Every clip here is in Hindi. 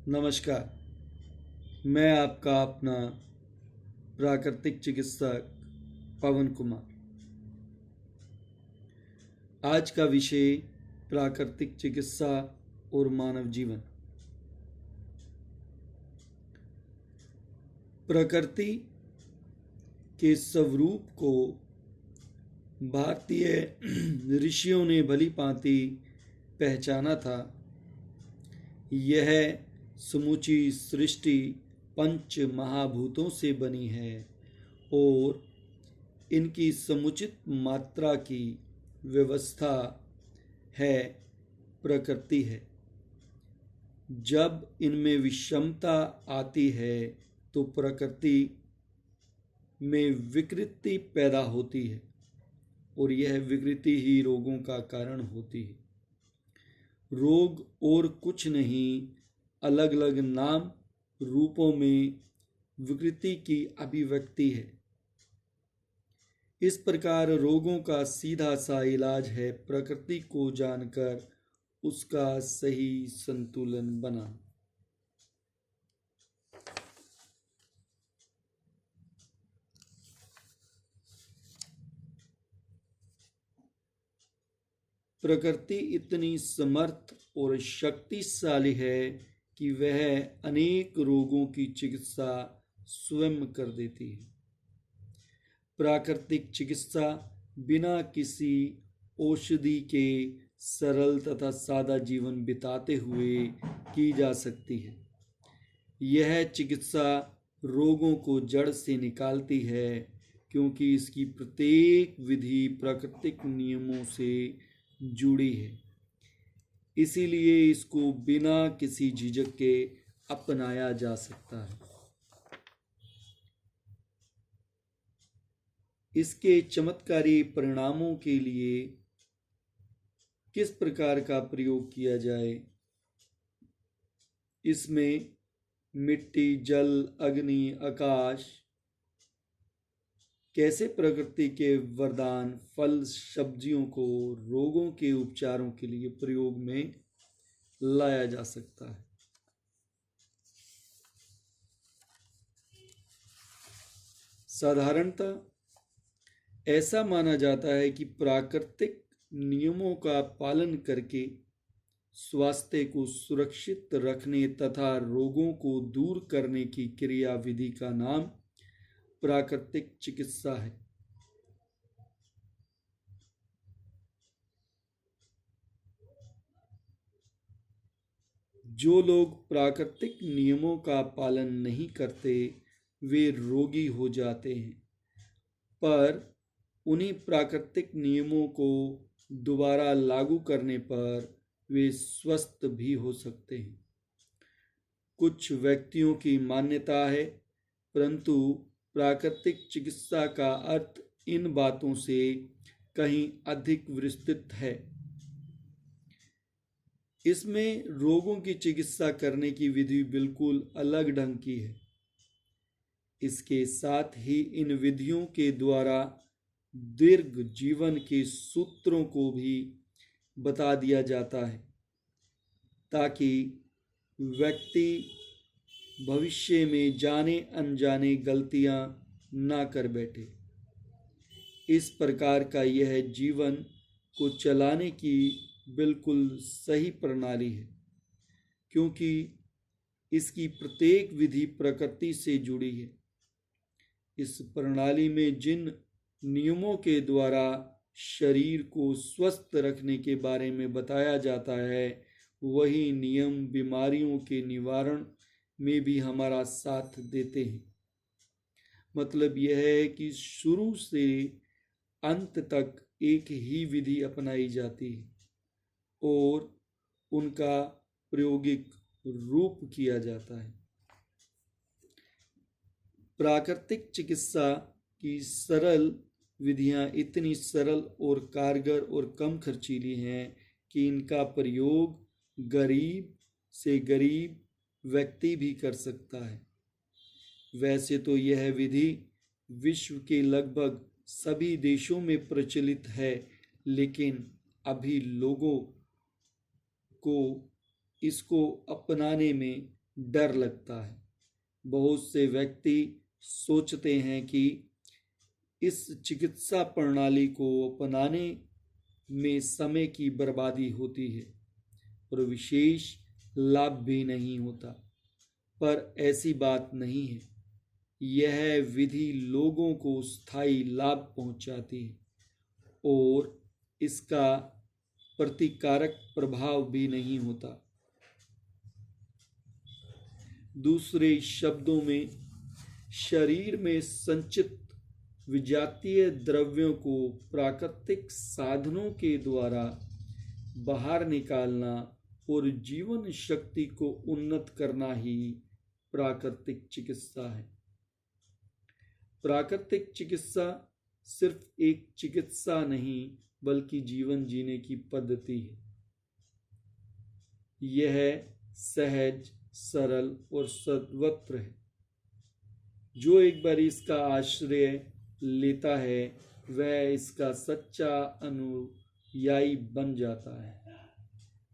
नमस्कार। मैं आपका अपना प्राकृतिक चिकित्सक पवन कुमार। आज का विषय प्राकृतिक चिकित्सा और मानव जीवन। प्रकृति के स्वरूप को भारतीय ऋषियों ने भली भांति पहचाना था। यह समूची सृष्टि पंच महाभूतों से बनी है और इनकी समुचित मात्रा की व्यवस्था है प्रकृति है। जब इनमें विषमता आती है तो प्रकृति में विकृति पैदा होती है और यह विकृति ही रोगों का कारण होती है। रोग और कुछ नहीं, अलग अलग नाम रूपों में विकृति की अभिव्यक्ति है। इस प्रकार रोगों का सीधा सा इलाज है प्रकृति को जानकर उसका सही संतुलन बनाना। प्रकृति इतनी समर्थ और शक्तिशाली है कि वह अनेक रोगों की चिकित्सा स्वयं कर देती है। प्राकृतिक चिकित्सा बिना किसी औषधि के सरल तथा सादा जीवन बिताते हुए की जा सकती है। यह चिकित्सा रोगों को जड़ से निकालती है क्योंकि इसकी प्रत्येक विधि प्राकृतिक नियमों से जुड़ी है। इसीलिए इसको बिना किसी झिझक के अपनाया जा सकता है। इसके चमत्कारी परिणामों के लिए किस प्रकार का प्रयोग किया जाए, इसमें मिट्टी, जल, अग्नि, आकाश कैसे प्रकृति के वरदान, फल, सब्जियों को रोगों के उपचारों के लिए प्रयोग में लाया जा सकता है। साधारणतः ऐसा माना जाता है कि प्राकृतिक नियमों का पालन करके स्वास्थ्य को सुरक्षित रखने तथा रोगों को दूर करने की क्रिया विधि का नाम प्राकृतिक चिकित्सा है। जो लोग प्राकृतिक नियमों का पालन नहीं करते वे रोगी हो जाते हैं, पर उन्हीं प्राकृतिक नियमों को दोबारा लागू करने पर वे स्वस्थ भी हो सकते हैं। कुछ व्यक्तियों की मान्यता है, परंतु प्राकृतिक चिकित्सा का अर्थ इन बातों से कहीं अधिक विस्तृत है। इसमें रोगों की चिकित्सा करने की विधि बिल्कुल अलग ढंग की है। इसके साथ ही इन विधियों के द्वारा दीर्घ जीवन के सूत्रों को भी बता दिया जाता है ताकि व्यक्ति भविष्य में जाने अनजाने गलतियां ना कर बैठे। इस प्रकार का यह जीवन को चलाने की बिल्कुल सही प्रणाली है क्योंकि इसकी प्रत्येक विधि प्रकृति से जुड़ी है। इस प्रणाली में जिन नियमों के द्वारा शरीर को स्वस्थ रखने के बारे में बताया जाता है, वही नियम बीमारियों के निवारण में भी हमारा साथ देते हैं। मतलब यह है कि शुरू से अंत तक एक ही विधि अपनाई जाती है और उनका प्रायोगिक रूप किया जाता है। प्राकृतिक चिकित्सा की सरल विधियां इतनी सरल और कारगर और कम खर्चीली हैं कि इनका प्रयोग गरीब से गरीब व्यक्ति भी कर सकता है। वैसे तो यह विधि विश्व के लगभग सभी देशों में प्रचलित है, लेकिन अभी लोगों को इसको अपनाने में डर लगता है। बहुत से व्यक्ति सोचते हैं कि इस चिकित्सा प्रणाली को अपनाने में समय की बर्बादी होती है और विशेष लाभ भी नहीं होता, पर ऐसी बात नहीं है। यह विधि लोगों को स्थायी लाभ पहुंचाती है और इसका प्रतिकारक प्रभाव भी नहीं होता। दूसरे शब्दों में, शरीर में संचित विजातीय द्रव्यों को प्राकृतिक साधनों के द्वारा बाहर निकालना और जीवन शक्ति को उन्नत करना ही प्राकृतिक चिकित्सा है। प्राकृतिक चिकित्सा सिर्फ एक चिकित्सा नहीं बल्कि जीवन जीने की पद्धति है। यह सहज, सरल और सर्वत्र है। जो एक बार इसका आश्रय लेता है वह इसका सच्चा अनुयायी बन जाता है।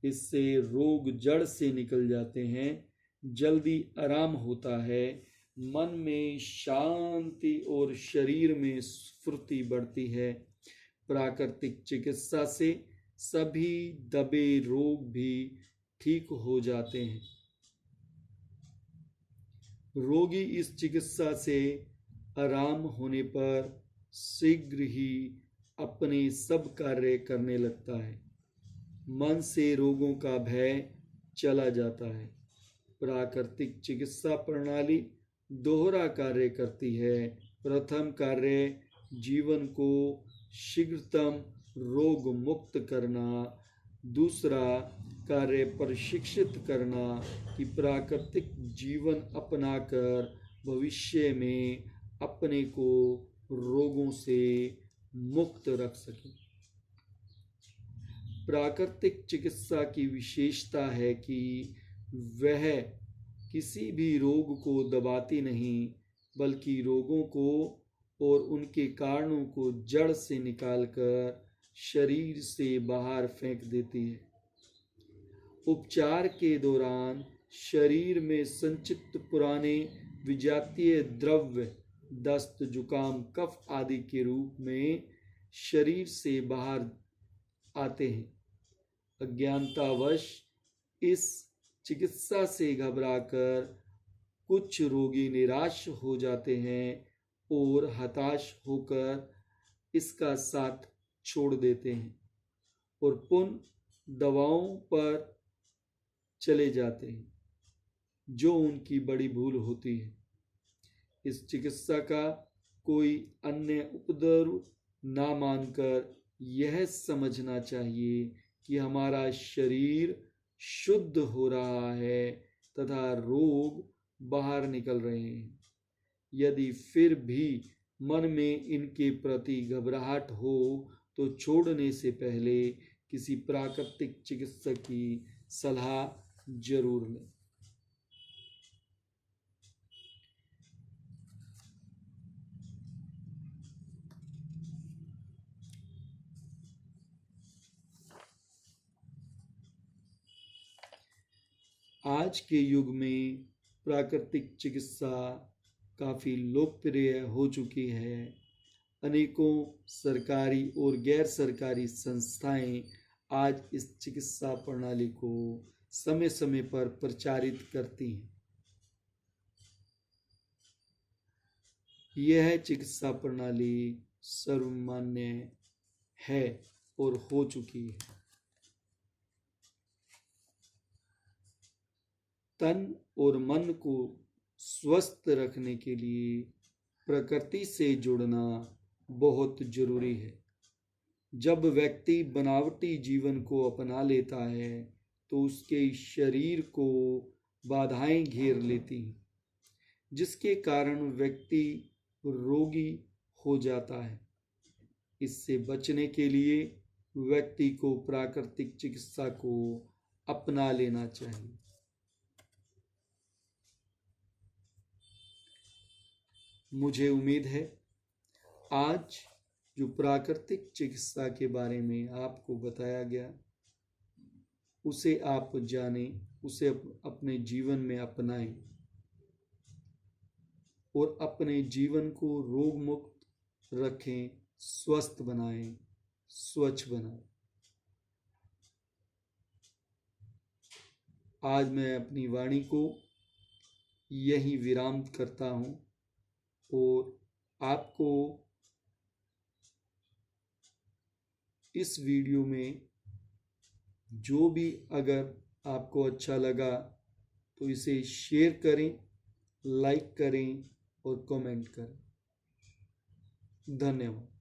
इससे रोग जड़ से निकल जाते हैं, जल्दी आराम होता है, मन में शांति और शरीर में स्फूर्ति बढ़ती है। प्राकृतिक चिकित्सा से सभी दबे रोग भी ठीक हो जाते हैं। रोगी इस चिकित्सा से आराम होने पर शीघ्र ही अपने सब कार्य करने लगता है। मन से रोगों का भय चला जाता है। प्राकृतिक चिकित्सा प्रणाली दोहरा कार्य करती है। प्रथम कार्य जीवन को शीघ्रतम रोग मुक्त करना, दूसरा कार्य प्रशिक्षित करना कि प्राकृतिक जीवन अपनाकर भविष्य में अपने को रोगों से मुक्त रख सके। प्राकृतिक चिकित्सा की विशेषता है कि वह किसी भी रोग को दबाती नहीं बल्कि रोगों को और उनके कारणों को जड़ से निकालकर शरीर से बाहर फेंक देती है। उपचार के दौरान शरीर में संचित पुराने विजातीय द्रव्य दस्त, जुकाम, कफ आदि के रूप में शरीर से बाहर आते हैं। अज्ञानतावश इस चिकित्सा से घबराकर कुछ रोगी निराश हो जाते हैं और हताश होकर इसका साथ छोड़ देते हैं और पुनः दवाओं पर चले जाते हैं, जो उनकी बड़ी भूल होती है। इस चिकित्सा का कोई अन्य उपद्रव ना मानकर यह समझना चाहिए कि हमारा शरीर शुद्ध हो रहा है तथा रोग बाहर निकल रहे हैं। यदि फिर भी मन में इनके प्रति घबराहट हो तो छोड़ने से पहले किसी प्राकृतिक चिकित्सक की सलाह जरूर लें। आज के युग में प्राकृतिक चिकित्सा काफ़ी लोकप्रिय हो चुकी है। अनेकों सरकारी और गैर सरकारी संस्थाएं आज इस चिकित्सा प्रणाली को समय समय पर प्रचारित करती हैं। यह चिकित्सा प्रणाली सर्वमान्य है और हो चुकी है। तन और मन को स्वस्थ रखने के लिए प्रकृति से जुड़ना बहुत जरूरी है। जब व्यक्ति बनावटी जीवन को अपना लेता है तो उसके शरीर को बाधाएं घेर लेती हैं, जिसके कारण व्यक्ति रोगी हो जाता है। इससे बचने के लिए व्यक्ति को प्राकृतिक चिकित्सा को अपना लेना चाहिए। मुझे उम्मीद है आज जो प्राकृतिक चिकित्सा के बारे में आपको बताया गया उसे आप जानें, उसे अपने जीवन में अपनाएं और अपने जीवन को रोग मुक्त रखें, स्वस्थ बनाएं, स्वच्छ बनाएं। आज मैं अपनी वाणी को यही विराम करता हूं और आपको इस वीडियो में जो भी अगर आपको अच्छा लगा तो इसे शेयर करें, लाइक करें और कमेंट करें। धन्यवाद।